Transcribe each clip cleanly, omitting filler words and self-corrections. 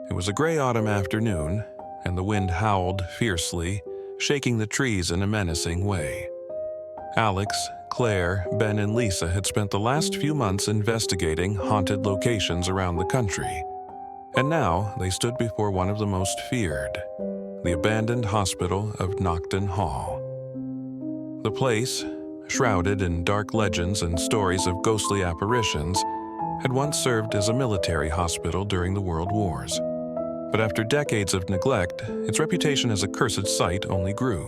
It was a gray autumn afternoon, and the wind howled fiercely, shaking the trees in a menacing way. Alex, Claire, Ben, and Lisa had spent the last few months investigating haunted locations around the country, and now they stood before one of the most feared, the abandoned Hospital of Nocton Hall. The place, shrouded in dark legends and stories of ghostly apparitions, had once served as a military hospital during the World Wars. But after decades of neglect, its reputation as a cursed site only grew.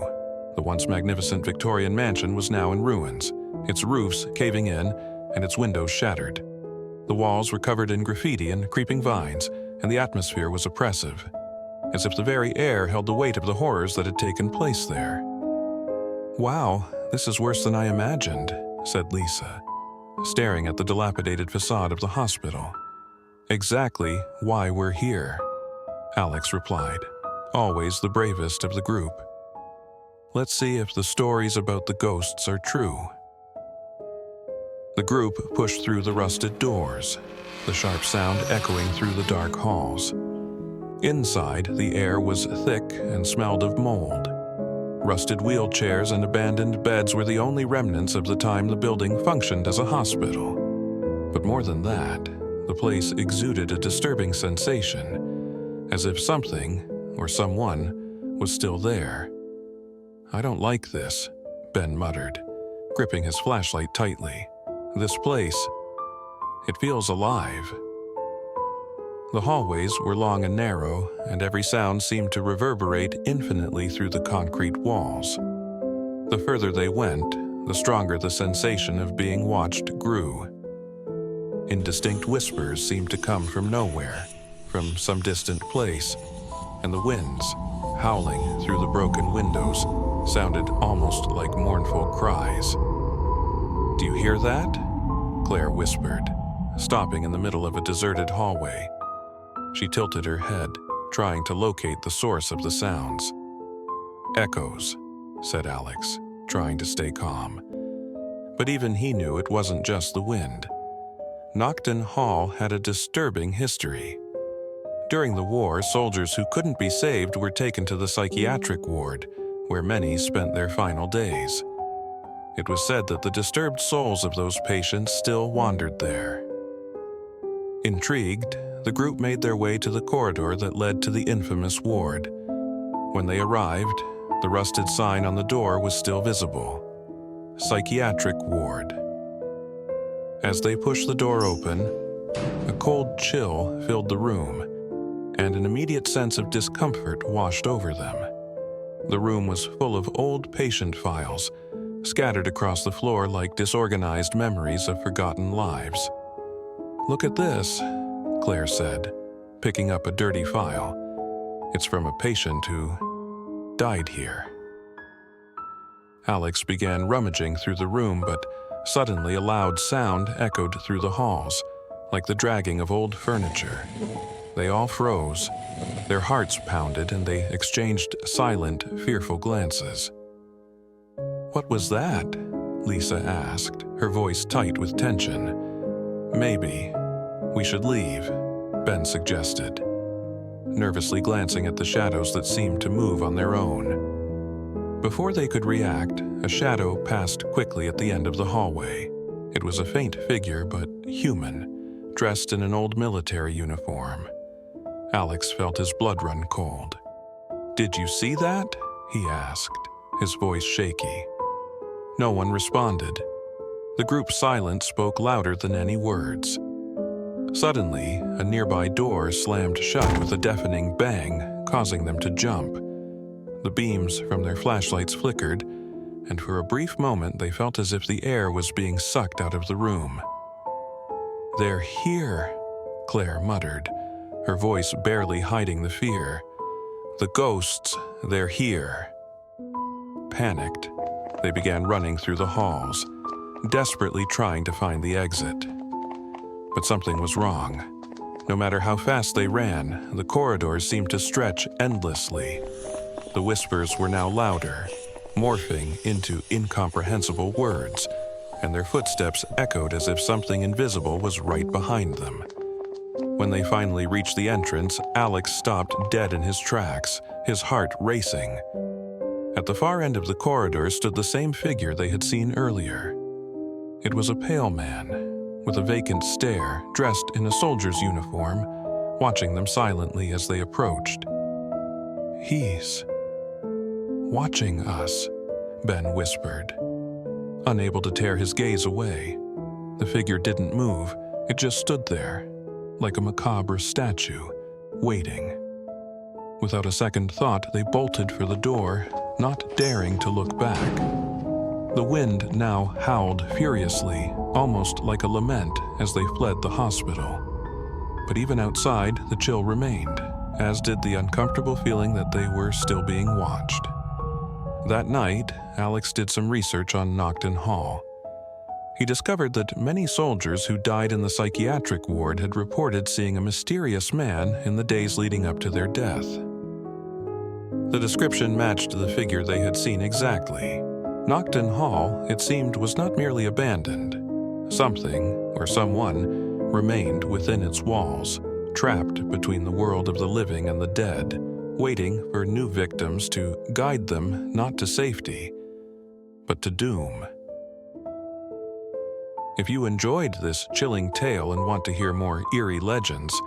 The once magnificent Victorian mansion was now in ruins, its roofs caving in and its windows shattered. The walls were covered in graffiti and creeping vines, and the atmosphere was oppressive, as if the very air held the weight of the horrors that had taken place there. "Wow, this is worse than I imagined," said Lisa, staring at the dilapidated facade of the hospital. "Exactly why we're here," Alex replied, always the bravest of the group. "Let's see if the stories about the ghosts are true." The group pushed through the rusted doors, the sharp sound echoing through the dark halls. Inside, the air was thick and smelled of mold. Rusted wheelchairs and abandoned beds were the only remnants of the time the building functioned as a hospital. But more than that, the place exuded a disturbing sensation, as if something, or someone, was still there. "I don't like this," Ben muttered, gripping his flashlight tightly. "This place, it feels alive." The hallways were long and narrow, and every sound seemed to reverberate infinitely through the concrete walls. The further they went, the stronger the sensation of being watched grew. Indistinct whispers seemed to come from nowhere, from some distant place, and the winds, howling through the broken windows, sounded almost like mournful cries. "Do you hear that?" Claire whispered, stopping in the middle of a deserted hallway. She tilted her head, trying to locate the source of the sounds. "Echoes," said Alex, trying to stay calm. But even he knew it wasn't just the wind. Nocton Hall had a disturbing history. During the war, soldiers who couldn't be saved were taken to the psychiatric ward, where many spent their final days. It was said that the disturbed souls of those patients still wandered there. Intrigued, the group made their way to the corridor that led to the infamous ward. When they arrived, the rusted sign on the door was still visible: Psychiatric Ward. As they pushed the door open, a cold chill filled the room, and an immediate sense of discomfort washed over them. The room was full of old patient files, scattered across the floor like disorganized memories of forgotten lives. "Look at this," Claire said, picking up a dirty file. "It's from a patient who died here." Alex began rummaging through the room, but suddenly a loud sound echoed through the halls, like the dragging of old furniture. They all froze, their hearts pounded, and they exchanged silent, fearful glances. "What was that?" Lisa asked, her voice tight with tension. "Maybe we should leave," Ben suggested, nervously glancing at the shadows that seemed to move on their own. Before they could react, a shadow passed quickly at the end of the hallway. It was a faint figure, but human, dressed in an old military uniform. Alex felt his blood run cold. "Did you see that?" he asked, his voice shaky. No one responded. The group's silence spoke louder than any words. Suddenly, a nearby door slammed shut with a deafening bang, causing them to jump. The beams from their flashlights flickered, and for a brief moment they felt as if the air was being sucked out of the room. "They're here," Claire muttered, her voice barely hiding the fear. "The ghosts, they're here." Panicked, they began running through the halls, desperately trying to find the exit. But something was wrong. No matter how fast they ran, the corridors seemed to stretch endlessly. The whispers were now louder, morphing into incomprehensible words, and their footsteps echoed as if something invisible was right behind them. When they finally reached the entrance, Alex stopped dead in his tracks, his heart racing. At the far end of the corridor stood the same figure they had seen earlier. It was a pale man, with a vacant stare, dressed in a soldier's uniform, watching them silently as they approached. "He's watching us," Ben whispered. Unable to tear his gaze away, the figure didn't move, it just stood there, like a macabre statue, waiting. Without a second thought, they bolted for the door, not daring to look back. The wind now howled furiously, almost like a lament as they fled the hospital. But even outside, the chill remained, as did the uncomfortable feeling that they were still being watched. That night, Alex did some research on Nocton Hall. He discovered that many soldiers who died in the psychiatric ward had reported seeing a mysterious man in the days leading up to their death. The description matched the figure they had seen exactly. Nocton Hall, it seemed, was not merely abandoned. Something, or someone, remained within its walls, trapped between the world of the living and the dead, waiting for new victims to guide them not to safety, but to doom. If you enjoyed this chilling tale and want to hear more eerie legends,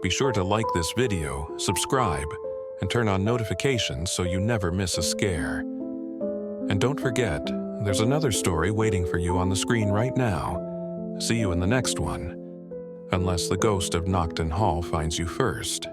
be sure to like this video, subscribe, and turn on notifications so you never miss a scare. And don't forget, there's another story waiting for you on the screen right now. See you in the next one, unless the ghost of Nocton Hall finds you first.